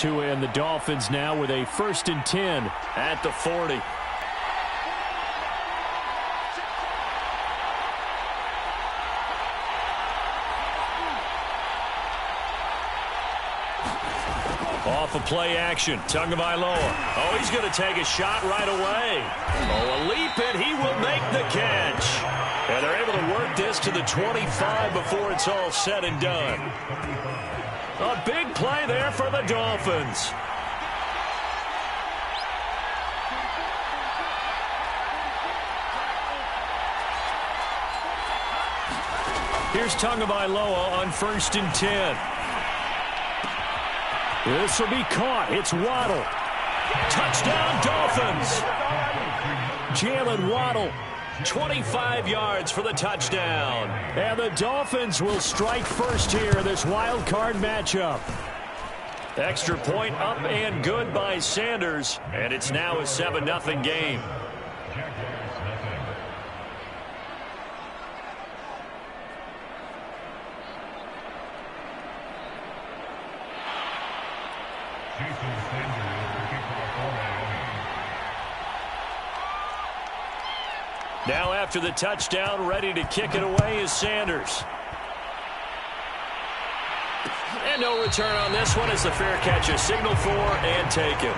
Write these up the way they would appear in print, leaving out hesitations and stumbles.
2 and the Dolphins now with a 1st and 10 at the 40. Off of play action, Tagovailoa. Oh, he's going to take a shot right away. Oh, a leap, and he will make the catch. And they're able to work this to the 25 before it's all said and done. A big play there for the Dolphins. Here's Tagovailoa on 1st and 10. This will be caught. It's Waddle. Touchdown, Dolphins. Jalen Waddle, 25 yards for the touchdown. And the Dolphins will strike first here in this wild card matchup. Extra point up and good by Sanders. And it's now a 7-0 game. Now after the touchdown, ready to kick it away is Sanders. And no return on this one as the fair catch is signaled for and taken.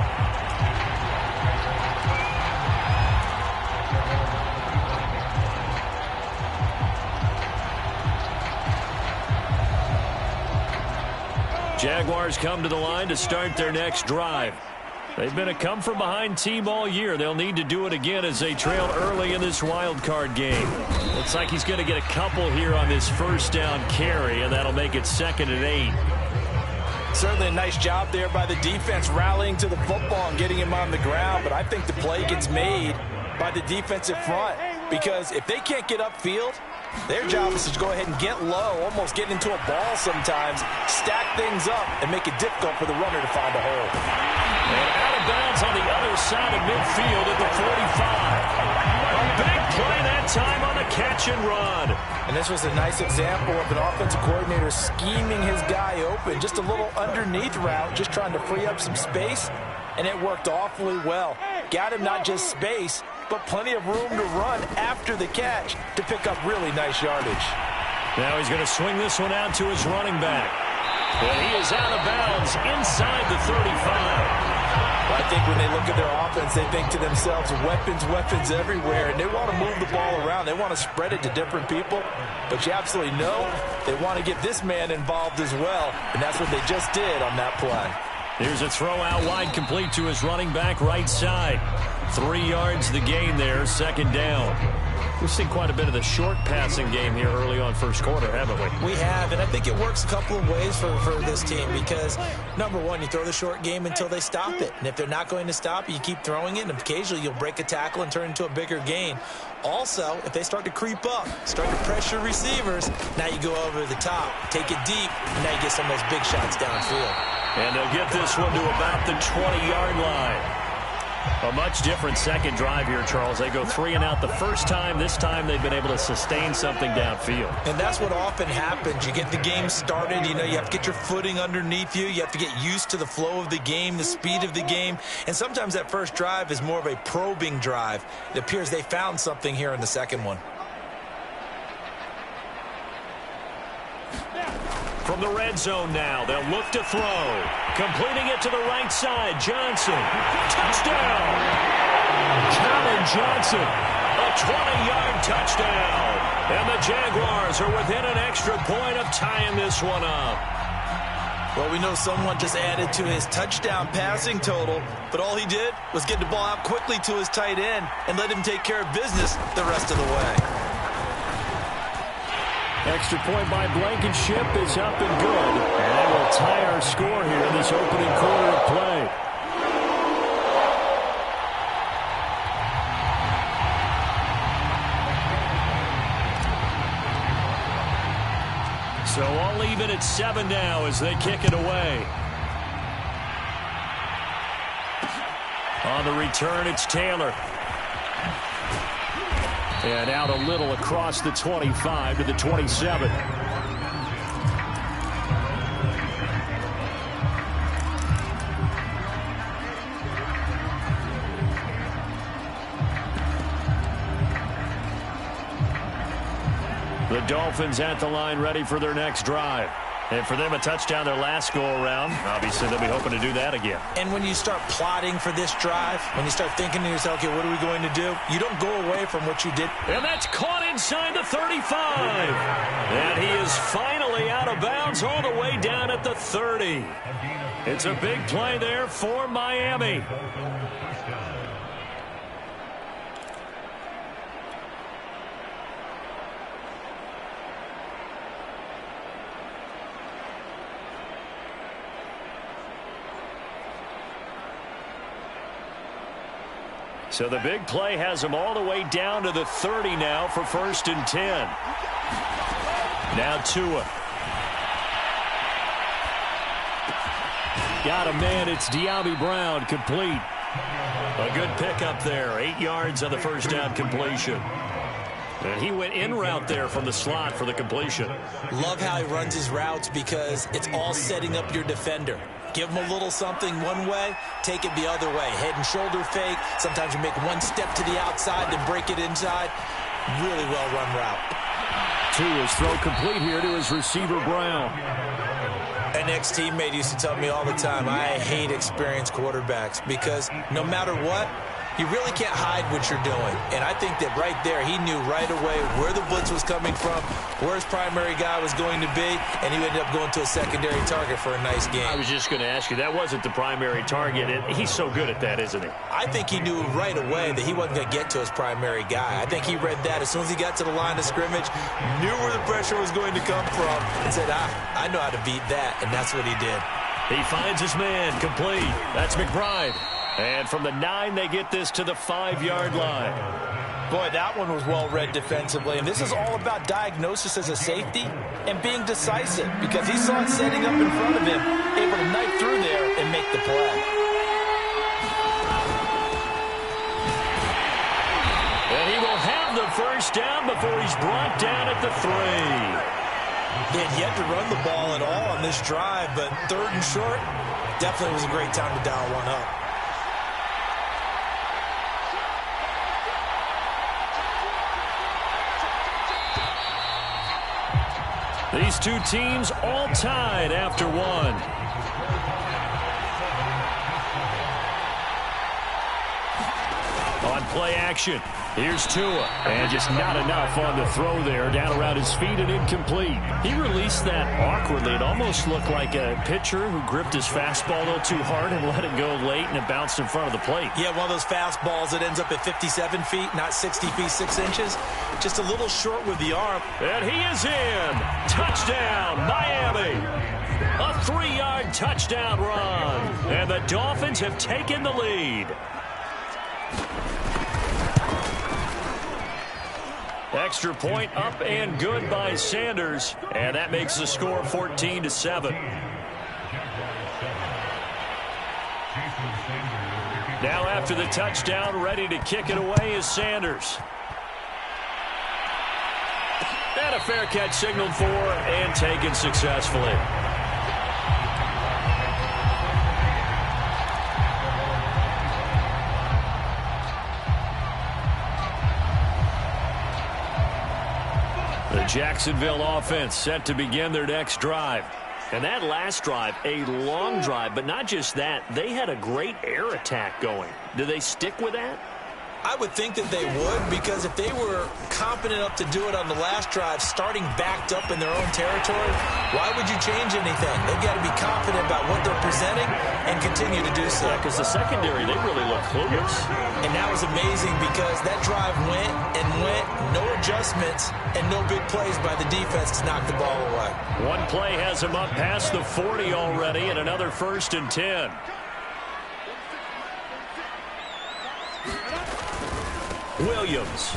Jaguars come to the line to start their next drive. They've been a come-from-behind team all year. They'll need to do it again as they trail early in this wild card game. Looks like he's going to get a couple here on this 1st down carry, and that'll make it 2nd and 8. Certainly a nice job there by the defense rallying to the football and getting him on the ground, but I think the play gets made by the defensive front because if they can't get upfield, their job is to go ahead and get low, almost get into a ball sometimes, stack things up, and make it difficult for the runner to find a hole. And out of bounds on the other side of midfield at the 45. A big play that time on the catch and run. And this was a nice example of an offensive coordinator scheming his guy open. Just a little underneath route, just trying to free up some space, and it worked awfully well. Got him not just space, but plenty of room to run after the catch to pick up really nice yardage. Now he's going to swing this one out to his running back. And he is out of bounds inside the 35. I think when they look at their offense, they think to themselves, weapons, weapons everywhere, and they want to move the ball around. They want to spread it to different people, but you absolutely know they want to get this man involved as well, and that's what they just did on that play. Here's a throw out wide, complete to his running back right side. 3 yards the gain there, 2nd down. We've seen quite a bit of the short passing game here early on 1st quarter, haven't we? We have, and I think it works a couple of ways for this team because, number one, you throw the short game until they stop it. And if they're not going to stop it, you keep throwing it, and occasionally you'll break a tackle and turn it into a bigger gain. Also, if they start to creep up, start to pressure receivers, now you go over the top, take it deep, and now you get some of those big shots downfield. And they'll get this one to about the 20-yard line. A much different second drive here, Charles. They go 3 and out the first time. This time they've been able to sustain something downfield. And that's what often happens. You get the game started. You know, you have to get your footing underneath you. You have to get used to the flow of the game, the speed of the game. And sometimes that first drive is more of a probing drive. It appears they found something here in the second one. From the red zone now, they'll look to throw. Completing it to the right side, Johnson. Touchdown! Calvin Johnson, a 20-yard touchdown. And the Jaguars are within an extra point of tying this one up. Well, we know someone just added to his touchdown passing total, but all he did was get the ball out quickly to his tight end and let him take care of business the rest of the way. Extra point by Blankenship is up and good. And that will tie our score here in this opening quarter of play. So all even at 7 now as they kick it away. On the return, it's Taylor. And out a little across the 25 to the 27. The Dolphins at the line ready for their next drive. And for them, a touchdown their last go-around. Obviously, they'll be hoping to do that again. And when you start plotting for this drive, when you start thinking to yourself, okay, what are we going to do? You don't go away from what you did. And that's caught inside the 35. And he is finally out of bounds all the way down at the 30. It's a big play there for Miami. So the big play has him all the way down to the 30 now for 1st and 10. Now Tua. Got a man. It's De'Ami Brown, complete. A good pickup there. 8 yards on the first down completion. And he went in route there from the slot for the completion. Love how he runs his routes because it's all setting up your defender. Give him a little something one way, take it the other way. Head and shoulder fake. Sometimes you make one step to the outside, then break it inside. Really well-run route. Tua's throw complete here to his receiver, Brown. An ex-teammate used to tell me all the time, I hate experienced quarterbacks because no matter what, you really can't hide what you're doing. And I think that right there, he knew right away where the blitz was coming from, where his primary guy was going to be, and he ended up going to a secondary target for a nice game. I was just going to ask you, that wasn't the primary target. He's so good at that, isn't he? I think he knew right away that he wasn't going to get to his primary guy. I think he read that as soon as he got to the line of scrimmage, knew where the pressure was going to come from, and said, I know how to beat that, and that's what he did. He finds his man, complete. That's McBride. And from the 9, they get this to the 5-yard line. Boy, that one was well-read defensively. And this is all about diagnosis as a safety and being decisive because he saw it setting up in front of him, able to knife through there and make the play. And he will have the first down before he's brought down at the 3. He had yet to run the ball at all on this drive, but 3rd and short, definitely was a great time to dial one up. These two teams all tied after 1. On play action, here's Tua. And just not enough on the throw there. Down around his feet and incomplete. He released that awkwardly. It almost looked like a pitcher who gripped his fastball a little too hard and let it go late, and it bounced in front of the plate. Yeah, one of those fastballs that ends up at 57 feet, not 60 feet, 6 inches. Just a little short with the arm. And he is in. Touchdown, Miami. A 3-yard touchdown run. And the Dolphins have taken the lead. Extra point up and good by Sanders. And that makes the score 14-7. Now after the touchdown, ready to kick it away is Sanders. And a fair catch signaled for and taken successfully. The Jacksonville offense set to begin their next drive. And that last drive, a long drive, but not just that, they had a great air attack going. Do they stick with that? I would think that they would, because if they were competent enough to do it on the last drive, starting backed up in their own territory, why would you change anything? They've got to be confident about what they're presenting and continue to do so. Yeah, because the secondary, they really look clueless. And that was amazing because that drive went and went, no adjustments, and no big plays by the defense to knock the ball away. One play has him up past the 40 already, and another 1st and 10. Williams.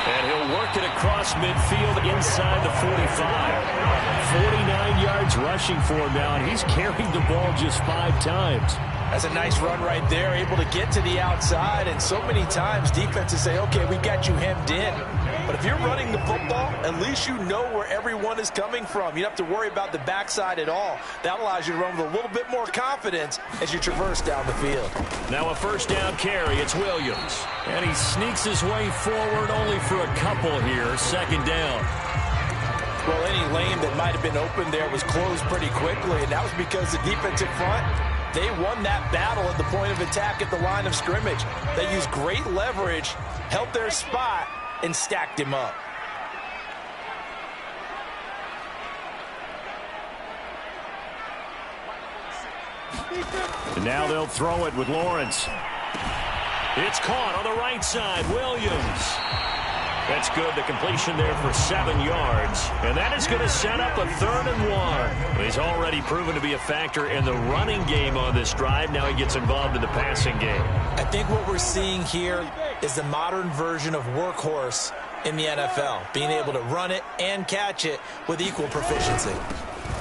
And he'll work it across midfield inside the 45. 49 yards rushing for him now, and he's carried the ball just 5 times. That's a nice run right there, able to get to the outside, and so many times defenses say, okay, we got you hemmed in. But if you're running the football, at least you know where everyone is coming from. You don't have to worry about the backside at all. That allows you to run with a little bit more confidence as you traverse down the field. Now a first down carry, it's Williams. And he sneaks his way forward only for a couple here, second down. Well, any lane that might have been open there was closed pretty quickly, and that was because the defensive front, they won that battle at the point of attack at the line of scrimmage. They used great leverage, held their spot, and stacked him up. And now they'll throw it with Lawrence. It's caught on the right side. Williams. That's good. The completion there for 7 yards. And that is going to set up a 3rd and 1. He's already proven to be a factor in the running game on this drive. Now he gets involved in the passing game. I think what we're seeing here is the modern version of workhorse in the NFL, being able to run it and catch it with equal proficiency.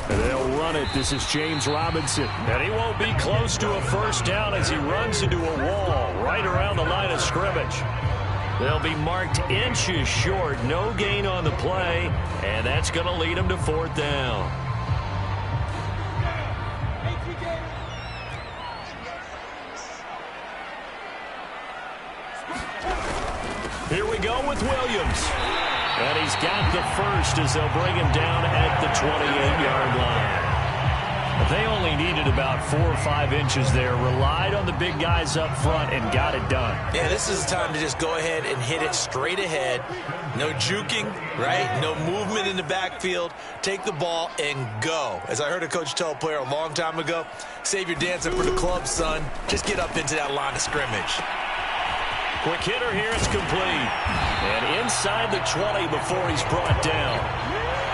And they'll run it. This is James Robinson. And he won't be close to a first down as he runs into a wall right around the line of scrimmage. They'll be marked inches short. No gain on the play, and that's going to lead them to 4th down. Here we go with Williams. And he's got the first as they'll bring him down at the 28-yard line. They only needed about 4 or 5 inches there. Relied on the big guys up front and got it done. Yeah, this is the time to just go ahead and hit it straight ahead. No juking, right? No movement in the backfield. Take the ball and go. As I heard a coach tell a player a long time ago, save your dancing for the club, son. Just get up into that line of scrimmage. Quick hitter here, it's complete. And inside the 20 before he's brought down.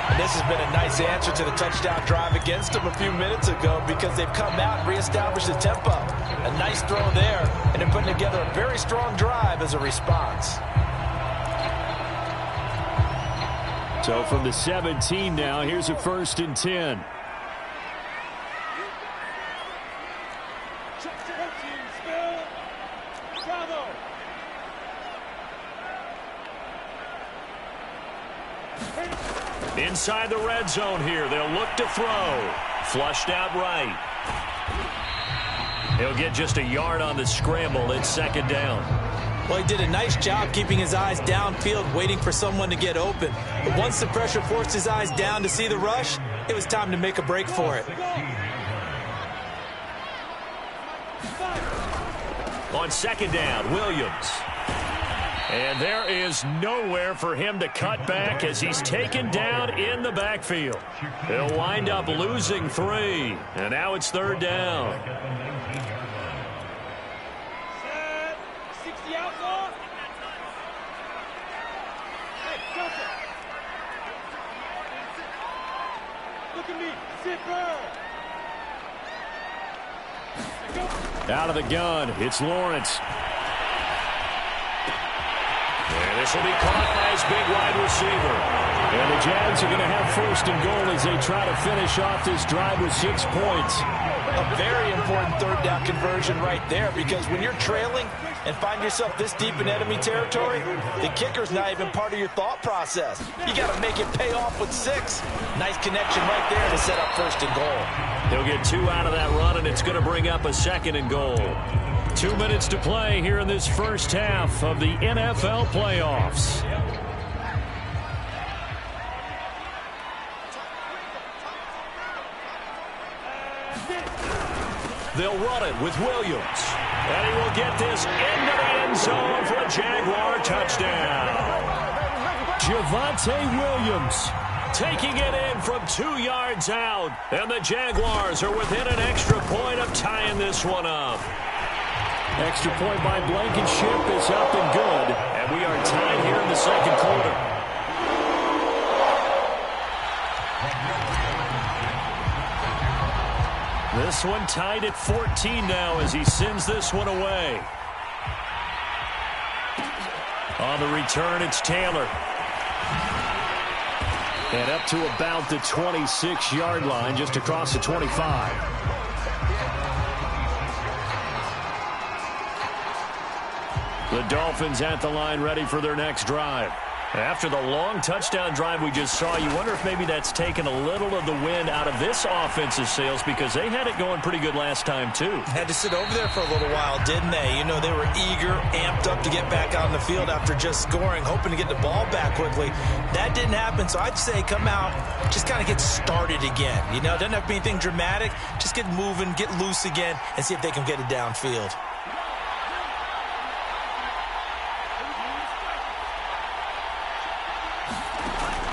And this has been a nice answer to the touchdown drive against them a few minutes ago because they've come out and reestablished the tempo. A nice throw there, and they're putting together a very strong drive as a response. So from the 17 now, here's a 1st and 10. Inside the red zone here. They'll look to throw. Flushed out right. He'll get just a yard on the scramble. It's 2nd down. Well, he did a nice job keeping his eyes downfield, waiting for someone to get open. But once the pressure forced his eyes down to see the rush, it was time to make a break for it. On 2nd down, Williams. And there is nowhere for him to cut back as he's taken down in the backfield. He'll wind up losing 3. And now it's 3rd down. Out of the gun, it's Lawrence. And this will be caught by his big wide receiver. And the Jags are going to have 1st and goal as they try to finish off this drive with 6 points. A very important 3rd down conversion right there because when you're trailing and find yourself this deep in enemy territory, the kicker's not even part of your thought process. You got to make it pay off with 6. Nice connection right there to set up 1st and goal. He'll get 2 out of that run, and it's going to bring up a 2nd and goal. 2 minutes to play here in this first half of the NFL playoffs. They'll run it with Williams. And he will get this into the end zone for a Jaguar touchdown. Javonte Williams taking it in from 2 yards out. And the Jaguars are within an extra point of tying this one up. Extra point by Blankenship is up and good. And we are tied here in the 2nd quarter. This one tied at 14 now as he sends this one away. On the return, it's Taylor. And up to about the 26-yard line, just across the 25. The Dolphins at the line ready for their next drive. After the long touchdown drive we just saw, you wonder if maybe that's taken a little of the wind out of this offense's sails because they had it going pretty good last time, too. Had to sit over there for a little while, didn't they? You know, they were eager, amped up to get back out on the field after just scoring, hoping to get the ball back quickly. That didn't happen, so I'd say come out, just kind of get started again. You know, it doesn't have to be anything dramatic. Just get moving, get loose again, and see if they can get it downfield.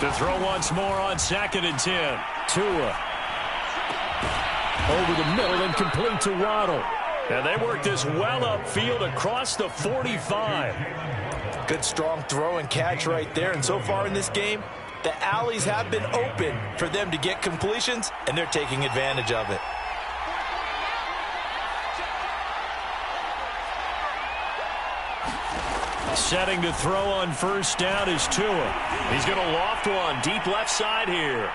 To throw once more on 2nd and 10. Tua. Over the middle and complete to Waddle. And they work this well upfield across the 45. Good strong throw and catch right there. And so far in this game, the alleys have been open for them to get completions, and they're taking advantage of it. Setting to throw on 1st down is Tua. He's going to loft one deep left side here.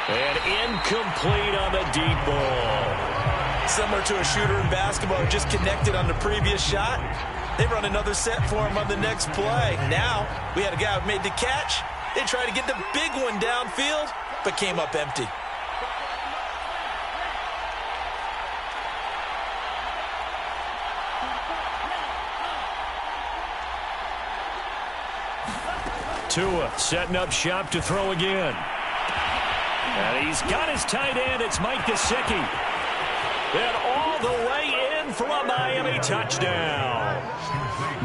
And incomplete on the deep ball. Similar to a shooter in basketball who just connected on the previous shot. They run another set for him on the next play. Now, we had a guy who made the catch. They tried to get the big one downfield, but came up empty. Tua setting up shop to throw again. And he's got his tight end. It's Mike Gesicki. And all the way in for a Miami touchdown.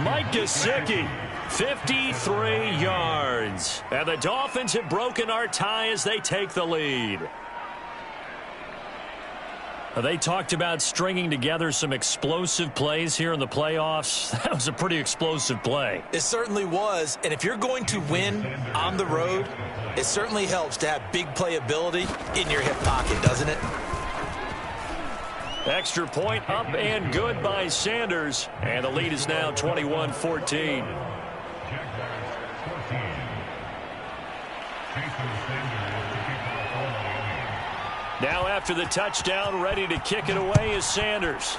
Mike Gesicki, 53 yards. And the Dolphins have broken our tie as they take the lead. They talked about stringing together some explosive plays here in the playoffs. That was a pretty explosive play. It certainly was. And if you're going to win on the road, it certainly helps to have big playability in your hip pocket, doesn't it? Extra point up and good by Sanders. And the lead is now 21-14. Now after the touchdown, ready to kick it away is Sanders.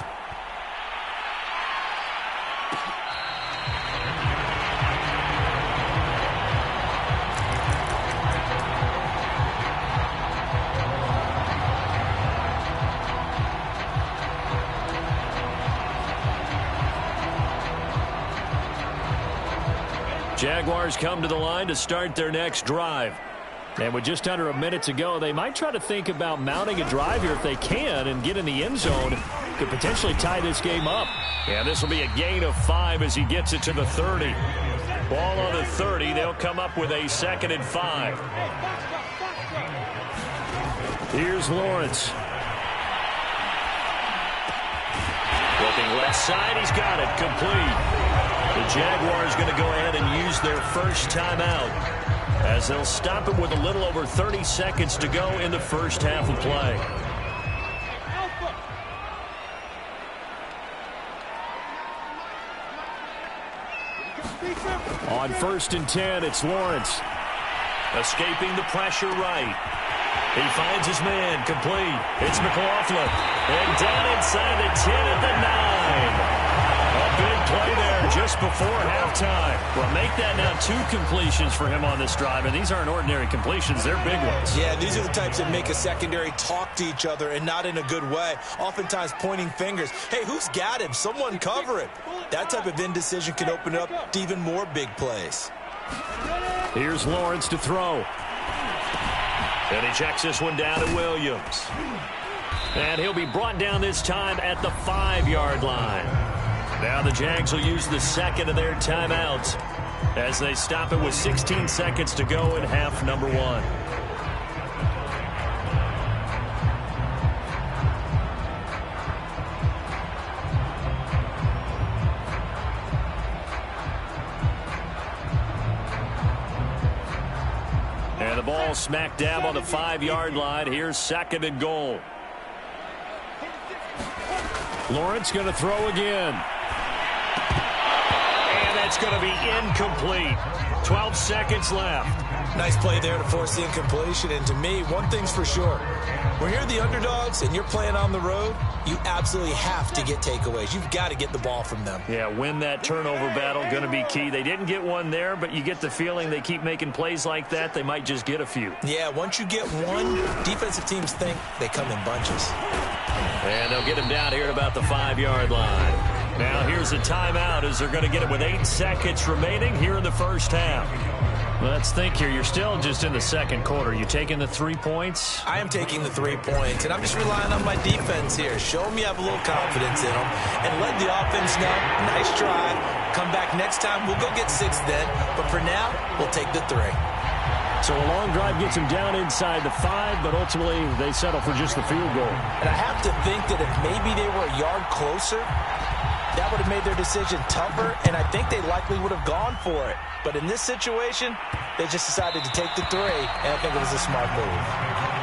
Jaguars come to the line to start their next drive. And with just under a minute to go, they might try to think about mounting a drive here if they can and get in the end zone to potentially tie this game up. And this will be a gain of 5 as he gets it to the 30. Ball on the 30. They'll come up with a 2nd and 5. Here's Lawrence. Looking left side. He's got it. Complete. The Jaguars going to go ahead and use their first timeout, as they'll stop it with a little over 30 seconds to go in the first half of play. On 1st and 10, it's Lawrence. Escaping the pressure right. He finds his man, complete. It's McLaughlin. And down inside the 10 at the 9. A big play there just before halftime. Well, make that now 2 completions for him on this drive, and these aren't ordinary completions. They're big ones. Yeah, these are the types that make a secondary talk to each other, and not in a good way. Oftentimes pointing fingers. Hey, who's got him? Someone cover it. That type of indecision can open up to even more big plays. Here's Lawrence to throw. And he checks this one down to Williams. And he'll be brought down this time at the 5-yard line. Now the Jags will use the 2nd of their timeouts as they stop it with 16 seconds to go in half number 1. And the ball smack dab on the 5-yard line. Here's 2nd and goal. Lawrence going to throw again. And that's going to be incomplete. 12 seconds left. Nice play there to force the incompletion. And to me, one thing's for sure. When you're the underdogs and you're playing on the road, you absolutely have to get takeaways. You've got to get the ball from them. Yeah, win that turnover battle, going to be key. They didn't get one there, but you get the feeling they keep making plays like that, they might just get a few. Yeah, once you get one, defensive teams think they come in bunches. And they'll get him down here at about the 5-yard line. Now here's a timeout as they're going to get it with 8 seconds remaining here in the first half. Let's think here. You're still just in the second quarter. You taking the 3 points? I am taking the 3 points, and I'm just relying on my defense here. Show them you have a little confidence in them, and let the offense know, nice try. Come back next time. We'll go get 6 then, but for now, we'll take the 3. So a long drive gets them down inside the 5, but ultimately they settle for just the field goal. And I have to think that if maybe they were a yard closer, that would have made their decision tougher, and I think they likely would have gone for it. But in this situation, they just decided to take the 3, and I think it was a smart move.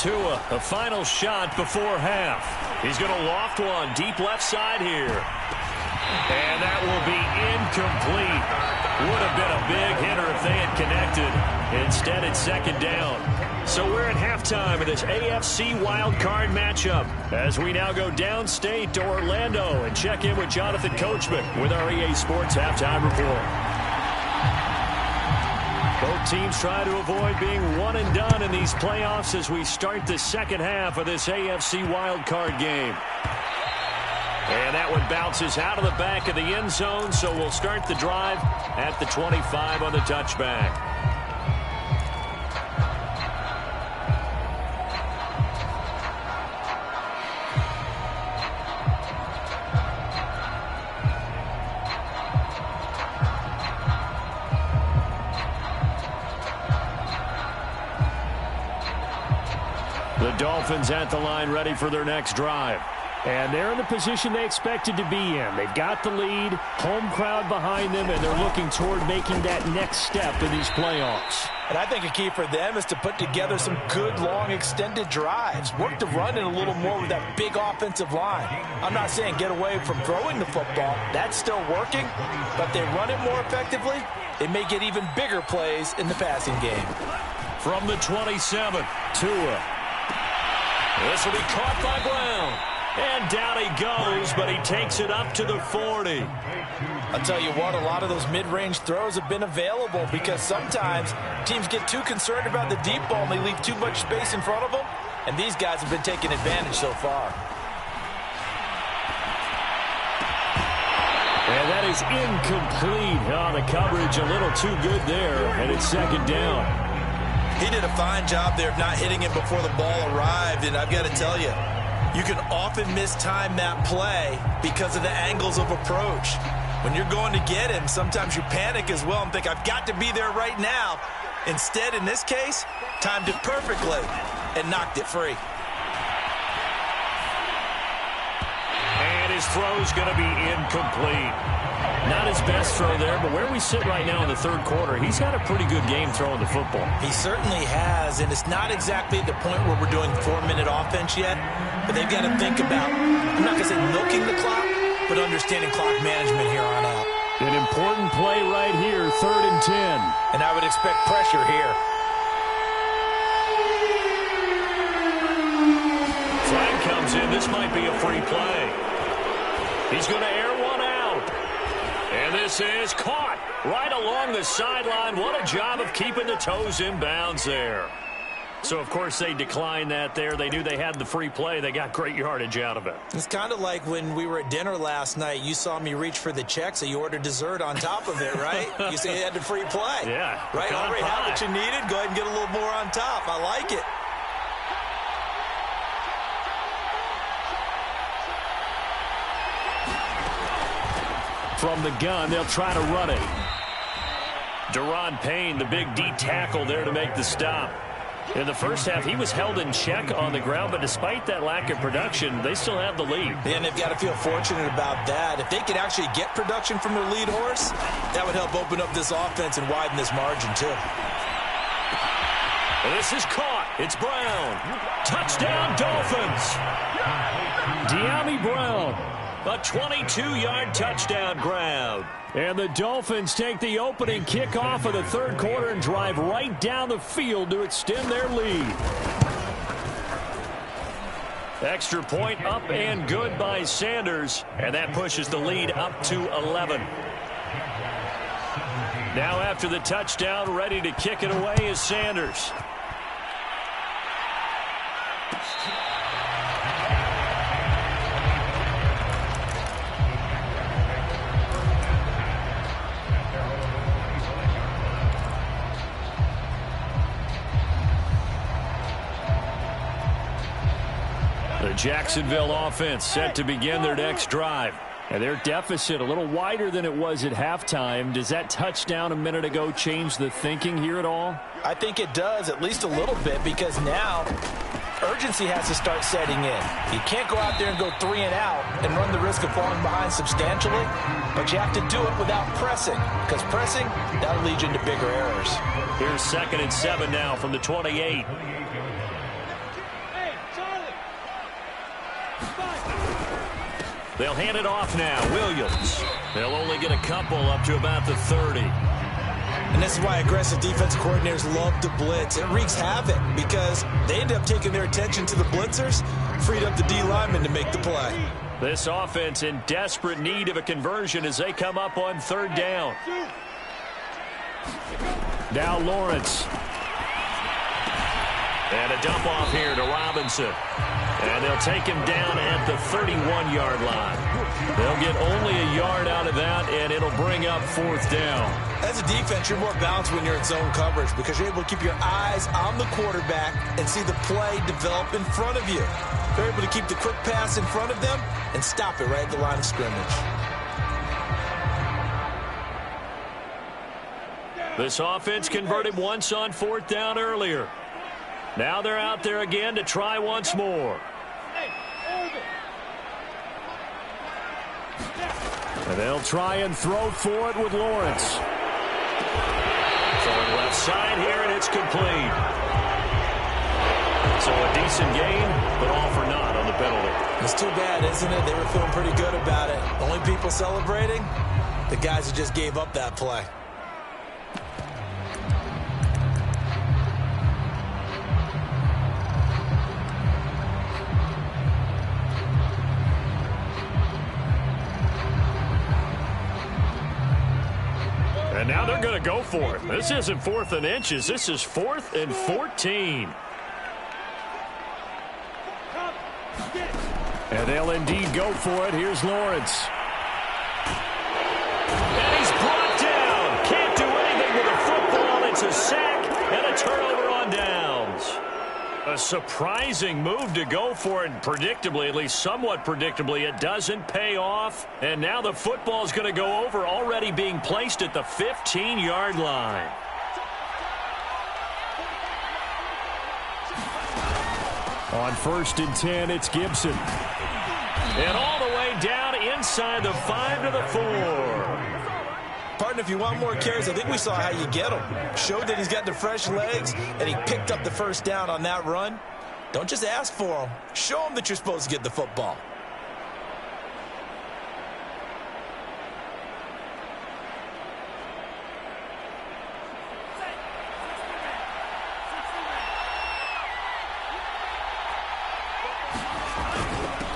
Tua, a final shot before half. He's going to loft one deep left side here. And that will be incomplete. Would have been a big hitter if they had connected. Instead, it's second down. So we're at halftime of this AFC wildcard matchup as we now go downstate to Orlando and check in with Jonathan Coachman with our EA Sports Halftime Report. Both teams try to avoid being one and done in these playoffs as we start the second half of this AFC wildcard game. And that one bounces out of the back of the end zone, so we'll start the drive at the 25 on the touchback. The Dolphins at the line ready for their next drive. And they're in the position they expected to be in. They've got the lead, home crowd behind them, and they're looking toward making that next step in these playoffs. And I think a key for them is to put together some good, long, extended drives. Work the run in a little more with that big offensive line. I'm not saying get away from throwing the football. That's still working. But if they run it more effectively, they may get even bigger plays in the passing game. From the 27, Tua. This will be caught by Brown. And down he goes, but he takes it up to the 40. I'll tell you what, a lot of those mid-range throws have been available because sometimes teams get too concerned about the deep ball and they leave too much space in front of them. And these guys have been taking advantage so far. And that is incomplete. Oh, the coverage a little too good there, and it's second down. He did a fine job there of not hitting it before the ball arrived, and I've got to tell you, you can often mistime that play because of the angles of approach. When you're going to get him, sometimes you panic as well and think, I've got to be there right now. Instead, in this case, timed it perfectly and knocked it free. And his throw's going to be incomplete. Not his best throw there, but where we sit right now in the third quarter, he's had a pretty good game throwing the football. He certainly has, and it's not exactly at the point where we're doing 4-minute offense yet, but they've got to think about, I'm not going to say milking the clock, but understanding clock management here on out. An important play right here, 3rd and 10. And I would expect pressure here. Flag comes in. This might be a free play. He's going to air one out. And this is caught right along the sideline. What a job of keeping the toes in bounds there. So, of course, they declined that there. They knew they had the free play. They got great yardage out of it. It's kind of like when we were at dinner last night. You saw me reach for the check, so you ordered dessert on top of it, right? You said you had the free play. Yeah. Right? Already had what you needed. Go ahead and get a little more on top. I like it. From the gun, they'll try to run it. Deron Payne, the big D tackle there to make the stop. In the first half, he was held in check on the ground, but despite that lack of production, they still have the lead. And they've got to feel fortunate about that. If they could actually get production from their lead horse, that would help open up this offense and widen this margin, too. This is caught. It's Brown. Touchdown, Dolphins. De'Ami Brown, a 22-yard touchdown grab. And the Dolphins take the opening kickoff of the third quarter and drive right down the field to extend their lead. Extra point up and good by Sanders, and that pushes the lead up to 11. Now after the touchdown, ready to kick it away is Sanders. The Jacksonville offense set to begin their next drive. And their deficit a little wider than it was at halftime. Does that touchdown a minute ago change the thinking here at all? I think it does, at least a little bit, because now urgency has to start setting in. You can't go out there and go 3 and out and run the risk of falling behind substantially, but you have to do it without pressing, because pressing, that'll lead you into bigger errors. Here's 2nd and 7 now from the 28. They'll hand it off now. Williams. They'll only get a couple up to about the 30. And this is why aggressive defensive coordinators love to blitz. It wreaks havoc because they end up taking their attention to the blitzers, freed up the D linemen to make the play. This offense in desperate need of a conversion as they come up on 3rd down. Now Lawrence. And a dump off here to Robinson. And they'll take him down at the 31-yard line. They'll get only a yard out of that, and it'll bring up 4th down. As a defense, you're more balanced when you're in zone coverage because you're able to keep your eyes on the quarterback and see the play develop in front of you. They're able to keep the quick pass in front of them and stop it right at the line of scrimmage. This offense converted once on 4th down earlier. Now they're out there again to try once more. And they'll try and throw for it with Lawrence. Throwing left side here, and it's complete. So a decent game, but all for naught on the penalty. It's too bad, isn't it? They were feeling pretty good about it. Only people celebrating, the guys who just gave up that play. And now they're going to go for it. This isn't 4th and inches. This is 4th and 14. And they'll indeed go for it. Here's Lawrence. And he's brought down. Can't do anything with a football. It's a sack and a turnover on downs. A surprising move to go for it. Predictably, at least somewhat predictably, it doesn't pay off. And now the football's going to go over, already being placed at the 15-yard line. On 1st and 10, it's Gibson. And all the way down inside the 5 to the 4. Partner, if you want more carries, I think we saw how you get him. Showed that he's got the fresh legs, and he picked up the 1st down on that run. Don't just ask for him. Show him that you're supposed to get the football.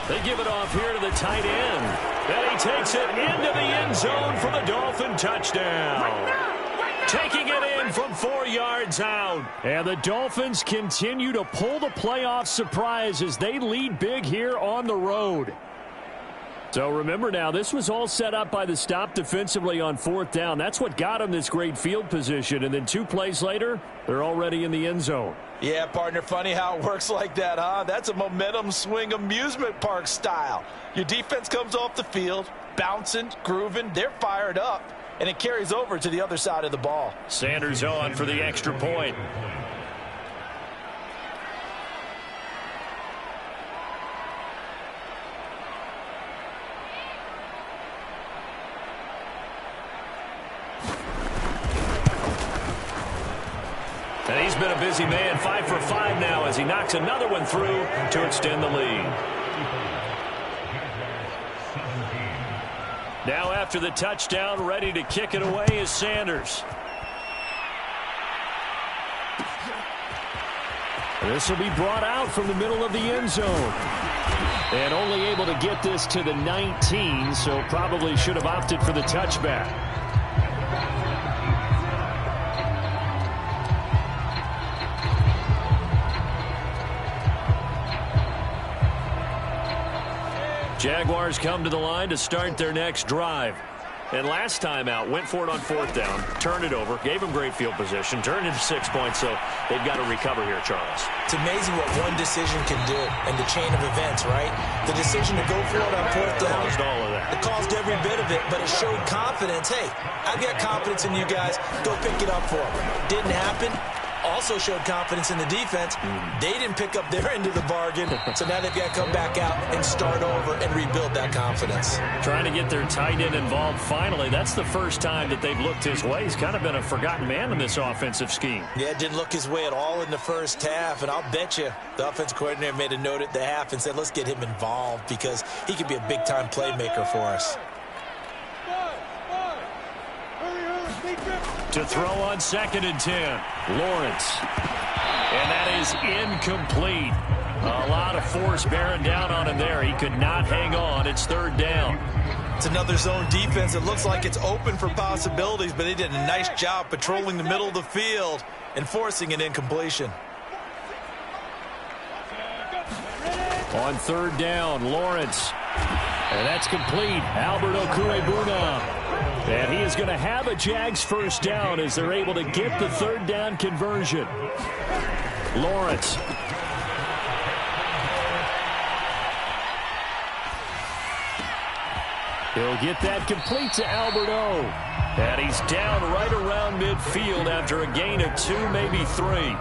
They give it off here to the tight end. And he takes it into the end zone for the Dolphin touchdown. Taking it in from 4 yards out. And the Dolphins continue to pull the playoff surprise as they lead big here on the road. So remember now, this was all set up by the stop defensively on 4th down. That's what got them this great field position. And then 2 plays later, they're already in the end zone. Yeah, partner, funny how it works like that, huh? That's a momentum swing amusement park style. Your defense comes off the field, bouncing, grooving, they're fired up, and it carries over to the other side of the ball. Sanders on for the extra point. been a busy man, 5 for 5 now as he knocks another one through to extend the lead. Now after the touchdown, ready to kick it away is Sanders. This will be brought out from the middle of the end zone. And only able to get this to the 19, so probably should have opted for the touchback. Jaguars come to the line to start their next drive. And last time out, went for it on 4th down, turned it over, gave them great field position, turned into 6 points, so they've got to recover here, Charles. It's amazing what one decision can do in the chain of events, right? The decision to go for it on 4th down. Caused all of that. It caused every bit of it, but it showed confidence. Hey, I've got confidence in you guys. Go pick it up for them. Didn't happen. Also showed confidence in the defense. They didn't pick up their end of the bargain, so now they've got to come back out and start over and rebuild that confidence. Trying to get their tight end involved finally. That's the first time that they've looked his way. He's kind of been a forgotten man in this offensive scheme. Yeah, didn't look his way at all in the first half, and I'll bet you the offense coordinator made a note at the half and said, let's get him involved because he could be a big-time playmaker for us. To throw on 2nd and 10, Lawrence. And that is incomplete. A lot of force bearing down on him there. He could not hang on. It's 3rd down. It's another zone defense. It looks like it's open for possibilities, but they did a nice job patrolling the middle of the field and forcing an incompletion. On 3rd down, Lawrence. And that's complete. Albert Okwuegbunam. And he is going to have a Jags first down as they're able to get the 3rd down conversion. Lawrence. He'll get that complete to Albert O. And he's down right around midfield after a gain of 2, maybe 3.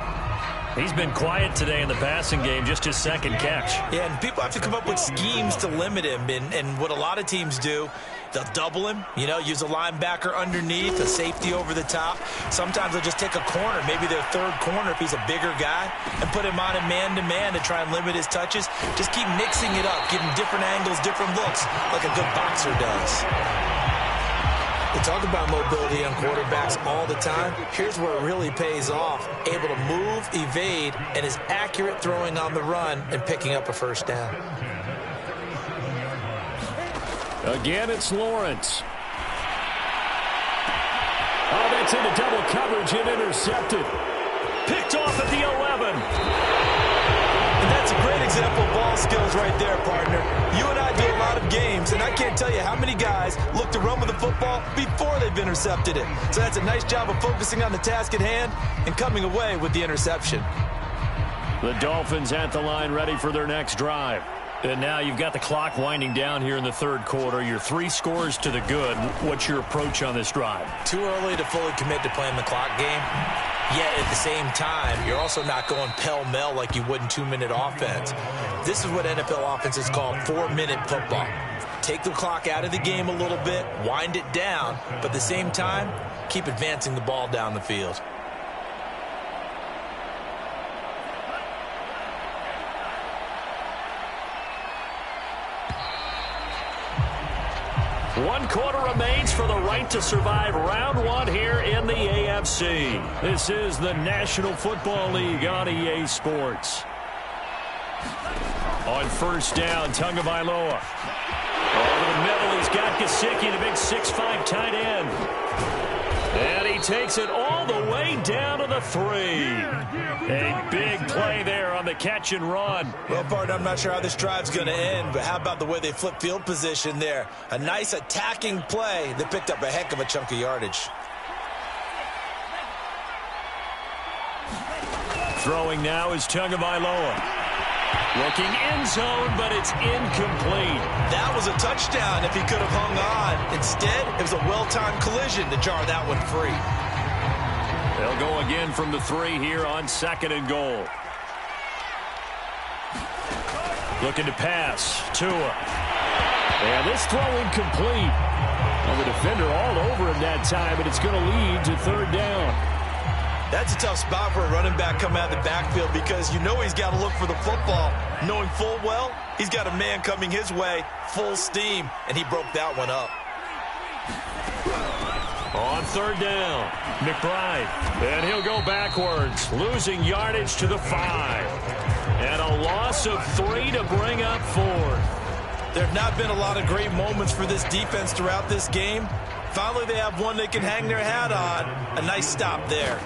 He's been quiet today in the passing game, just his 2nd catch. Yeah, and people have to come up with schemes to limit him. And what a lot of teams do, they'll double him, use a linebacker underneath, a safety over the top. Sometimes they'll just take a corner, maybe their 3rd corner if he's a bigger guy, and put him on a man-to-man to try and limit his touches. Just keep mixing it up, give him different angles, different looks, like a good boxer does. We talk about mobility on quarterbacks all the time. Here's where it really pays off. Able to move, evade, and is accurate throwing on the run and picking up a first down. Again, it's Lawrence. Oh, that's into double coverage and intercepted. Picked off at the 11. And that's a great example of ball skills right there, partner. You and I do a lot of games, and I can't tell you how many guys look to run with the football before they've intercepted it. So that's a nice job of focusing on the task at hand and coming away with the interception. The Dolphins at the line ready for their next drive. And now you've got the clock winding down here in the 3rd quarter. You're 3 scores to the good. What's your approach on this drive? Too early to fully commit to playing the clock game. Yet at the same time, you're also not going pell-mell like you would in 2-minute offense. This is what NFL offenses call 4-minute football. Take the clock out of the game a little bit, wind it down, but at the same time, keep advancing the ball down the field. One quarter remains for the right to survive round 1 here in the AFC. This is the National Football League on EA Sports. On 1st down, Tagovailoa. Over the middle, he's got Gesicki, the big 6'5" tight end. And he takes it all the way down to the 3. A big play there on the catch and run. Well, partner, I'm not sure how this drive's going to end, but how about the way they flip field position there? A nice attacking play that picked up a heck of a chunk of yardage. Throwing now is Tagovailoa. Looking end zone, but it's incomplete. That was a touchdown if he could have hung on. Instead, it was a well-timed collision to jar that one free. They'll go again from the 3 here on 2nd and goal. Looking to pass. Tua. And this throw incomplete. Well, the defender all over him that time, and it's going to lead to 3rd down. That's a tough spot for a running back coming out of the backfield because you know he's got to look for the football, knowing full well he's got a man coming his way, full steam, and he broke that one up. On third down, McBride, and he'll go backwards, losing yardage to the 5. And a loss of 3 to bring up 4th. There have not been a lot of great moments for this defense throughout this game. Finally, they have one they can hang their hat on. A nice stop there.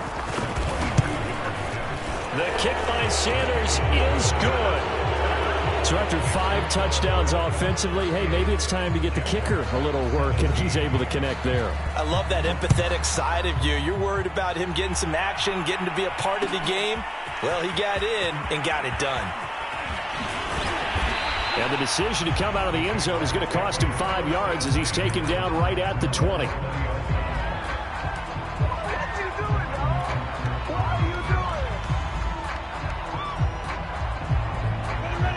The kick by Sanders is good. So after 5 touchdowns offensively, hey, maybe it's time to get the kicker a little work, and he's able to connect there. I love that empathetic side of you. You're worried about him getting some action, getting to be a part of the game. Well, he got in and got it done. And the decision to come out of the end zone is going to cost him 5 yards as he's taken down right at the 20.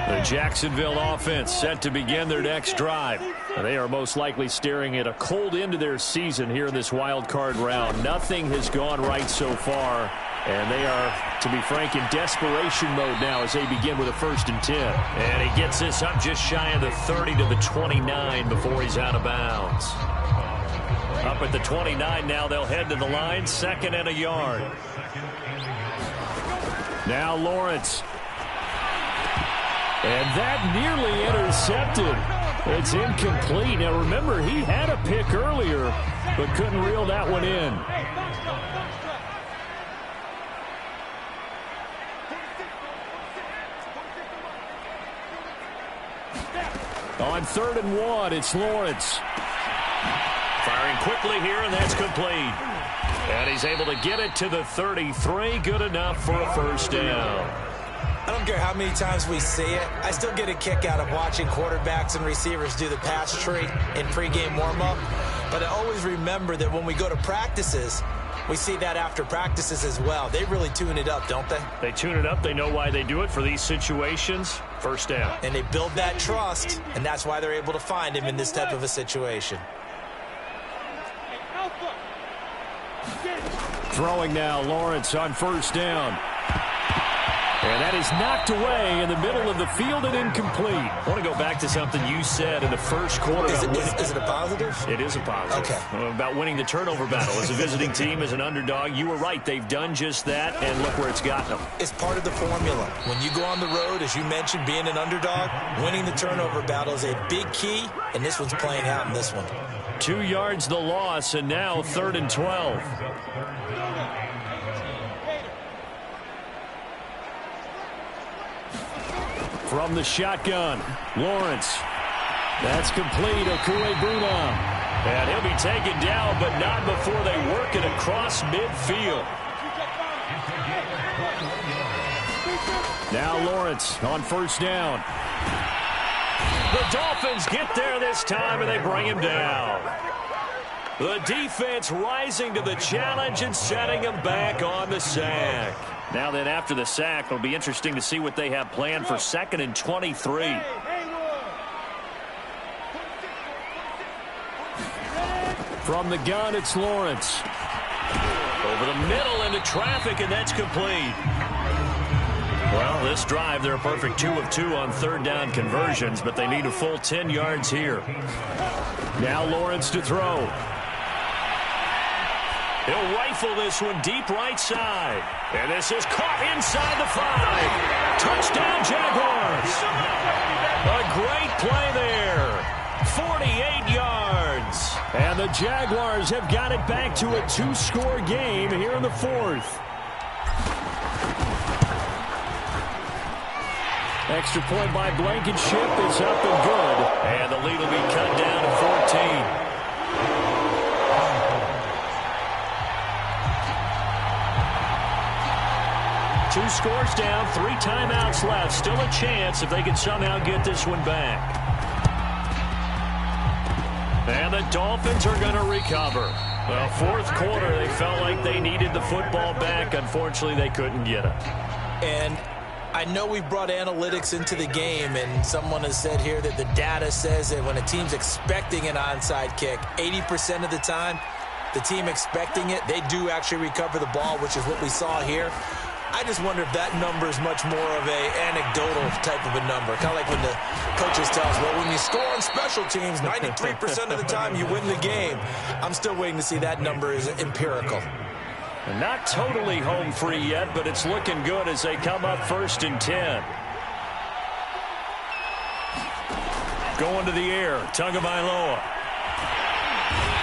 The Jacksonville offense set to begin their next drive. They are most likely staring at a cold end to their season here in this wild card round. Nothing has gone right so far, and they are, to be frank, in desperation mode now as they begin with a 1st and 10. And he gets this up just shy of the 30 to the 29 before he's out of bounds. Up at the 29 now, they'll head to the line, 2nd and a yard. Now Lawrence. And that nearly intercepted. It's incomplete. Now remember, he had a pick earlier, but couldn't reel that one in. On 3rd and 1, it's Lawrence. Firing quickly here, and that's complete. And he's able to get it to the 33. Good enough for a 1st down. I don't care how many times we see it. I still get a kick out of watching quarterbacks and receivers do the pass tree in pregame warm-up. But I always remember that when we go to practices, we see that after practices as well. They really tune it up, don't they? They tune it up. They know why they do it for these situations. 1st down. And they build that trust, and that's why they're able to find him in this type of a situation. Throwing now, Lawrence on 1st down. And that is knocked away in the middle of the field and incomplete. I want to go back to something you said in the first quarter. Is it a positive? It is a positive. Okay. About winning the turnover battle. As a visiting team, as an underdog, you were right. They've done just that, and look where it's gotten them. It's part of the formula. When you go on the road, as you mentioned, being an underdog, winning the turnover battle is a big key, and this one's playing out in this one. 2 yards the loss, and now 3rd and 12. From the shotgun, Lawrence. That's complete. Okuegbuna. And he'll be taken down, but not before they work it across midfield. Now Lawrence on 1st down. The Dolphins get there this time, and they bring him down. The defense rising to the challenge and setting him back on the sack. Now then, after the sack, it'll be interesting to see what they have planned for 2nd and 23. From the gun, it's Lawrence. Over the middle into traffic, and that's complete. Well, this drive, they're a perfect 2 of 2 on 3rd down conversions, but they need a full 10 yards here. Now Lawrence to throw. He'll rifle this one deep right side. And this is caught inside the 5. Touchdown, Jaguars. A great play there. 48 yards. And the Jaguars have got it back to a 2-score game here in the 4th. Extra point by Blankenship is up and good. And the lead will be cut down to 14. Two scores down, 3 timeouts left. Still a chance if they can somehow get this one back. And the Dolphins are going to recover. Well, 4th quarter, they felt like they needed the football back. Unfortunately, they couldn't get it. And I know we've brought analytics into the game, and someone has said here that the data says that when a team's expecting an onside kick, 80% of the time, the team expecting it, they do actually recover the ball, which is what we saw here. I just wonder if that number is much more of a anecdotal type of a number. Kind of like when the coaches tell us, well, when you score on special teams, 93% of the time you win the game. I'm still waiting to see that number is empirical. Not totally home free yet, but it's looking good as they come up 1st and 10. Going to the air, Tagovailoa.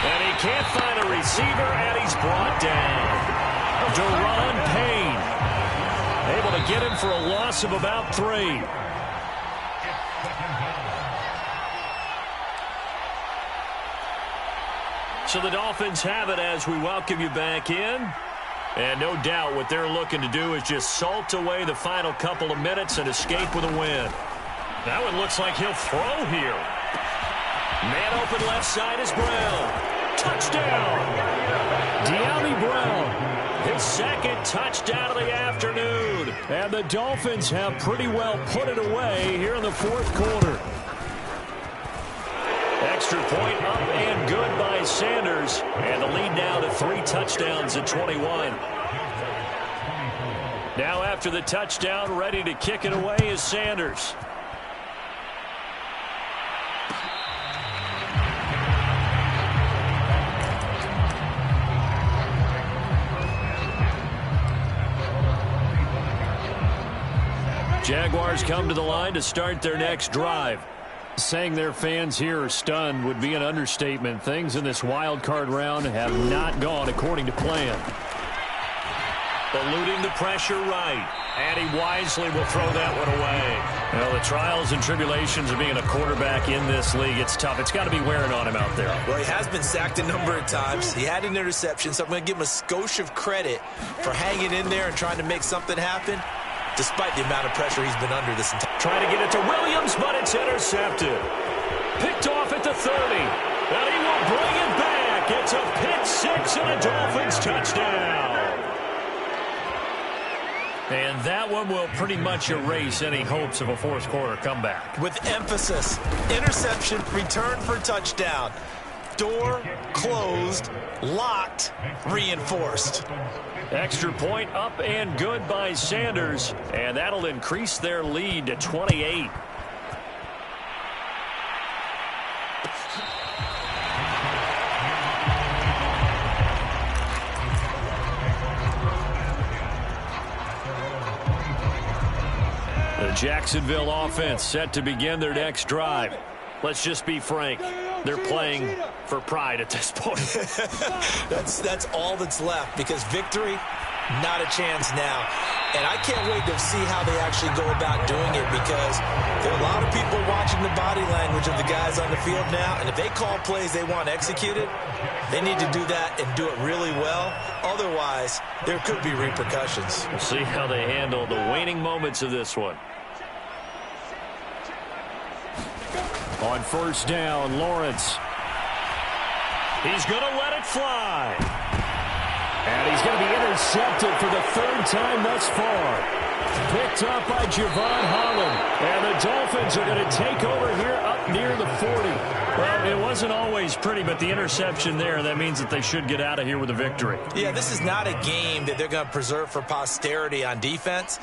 And he can't find a receiver, and he's brought down. Deron Payne able to get him for a loss of about 3. So the Dolphins have it as we welcome you back in. And no doubt what they're looking to do is just salt away the final couple of minutes and escape with a win. That one looks like he'll throw here. Man open left side is Brown. Touchdown! De'Ami Brown, his 2nd touchdown of the afternoon. And the Dolphins have pretty well put it away here in the 4th quarter. Extra point up and good by Sanders. And the lead now to 3 touchdowns at 21. Now after the touchdown, ready to kick it away is Sanders. Jaguars come to the line to start their next drive. Saying their fans here are stunned would be an understatement. Things in this wild card round have not gone according to plan. Eluding the pressure right. And he wisely will throw that one away. Well, the trials and tribulations of being a quarterback in this league, it's tough. It's got to be wearing on him out there. Well, he has been sacked a number of times. He had an interception, so I'm going to give him a skosh of credit for hanging in there and trying to make something happen, despite the amount of pressure he's been under this entire time. Trying to get it to Williams, but it's intercepted. Picked off at the 30. And he will bring it back. It's a pick 6 and a Dolphins touchdown. And that one will pretty much erase any hopes of a 4th quarter comeback. With emphasis, interception, return for touchdown. Door closed, locked, reinforced. Extra point up and good by Sanders. And that'll increase their lead to 28. The Jacksonville offense set to begin their next drive. Let's just be frank. They're playing for pride at this point. That's all that's left, because victory, not a chance now. And I can't wait to see how they actually go about doing it, because there are a lot of people watching the body language of the guys on the field now, and if they call plays they want executed, they need to do that and do it really well. Otherwise, there could be repercussions. We'll see how they handle the waning moments of this one. On 1st down, Lawrence. He's going to let it fly. And he's going to be intercepted for the 3rd time thus far. Picked up by Javon Holland. And the Dolphins are going to take over here up near the 40. Well, it wasn't always pretty, but the interception there, that means that they should get out of here with a victory. Yeah, this is not a game that they're going to preserve for posterity on defense.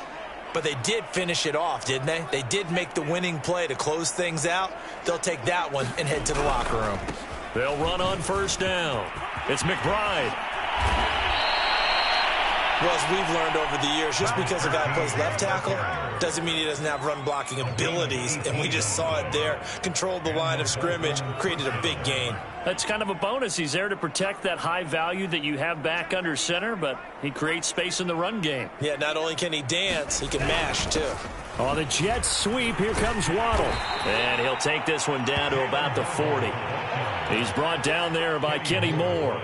But they did finish it off, didn't they? They did make the winning play to close things out. They'll take that one and head to the locker room. They'll run on 1st down. It's McBride. Well, as we've learned over the years, just because a guy plays left tackle doesn't mean he doesn't have run-blocking abilities, and we just saw it there. Controlled the line of scrimmage, created a big gain. That's kind of a bonus. He's there to protect that high value that you have back under center, but he creates space in the run game. Yeah, not only can he dance, he can mash, too. On the jet sweep, here comes Waddle. And he'll take this one down to about the 40. He's brought down there by Kenny Moore.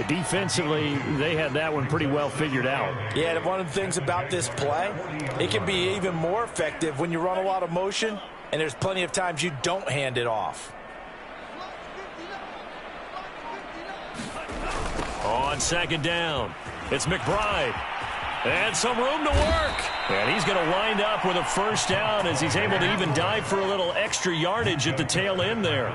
Defensively, they had that one pretty well figured out. Yeah, and one of the things about this play, it can be even more effective when you run a lot of motion, and there's plenty of times you don't hand it off. On 2nd down, it's McBride. And some room to work. And he's going to wind up with a 1st down as he's able to even dive for a little extra yardage at the tail end there.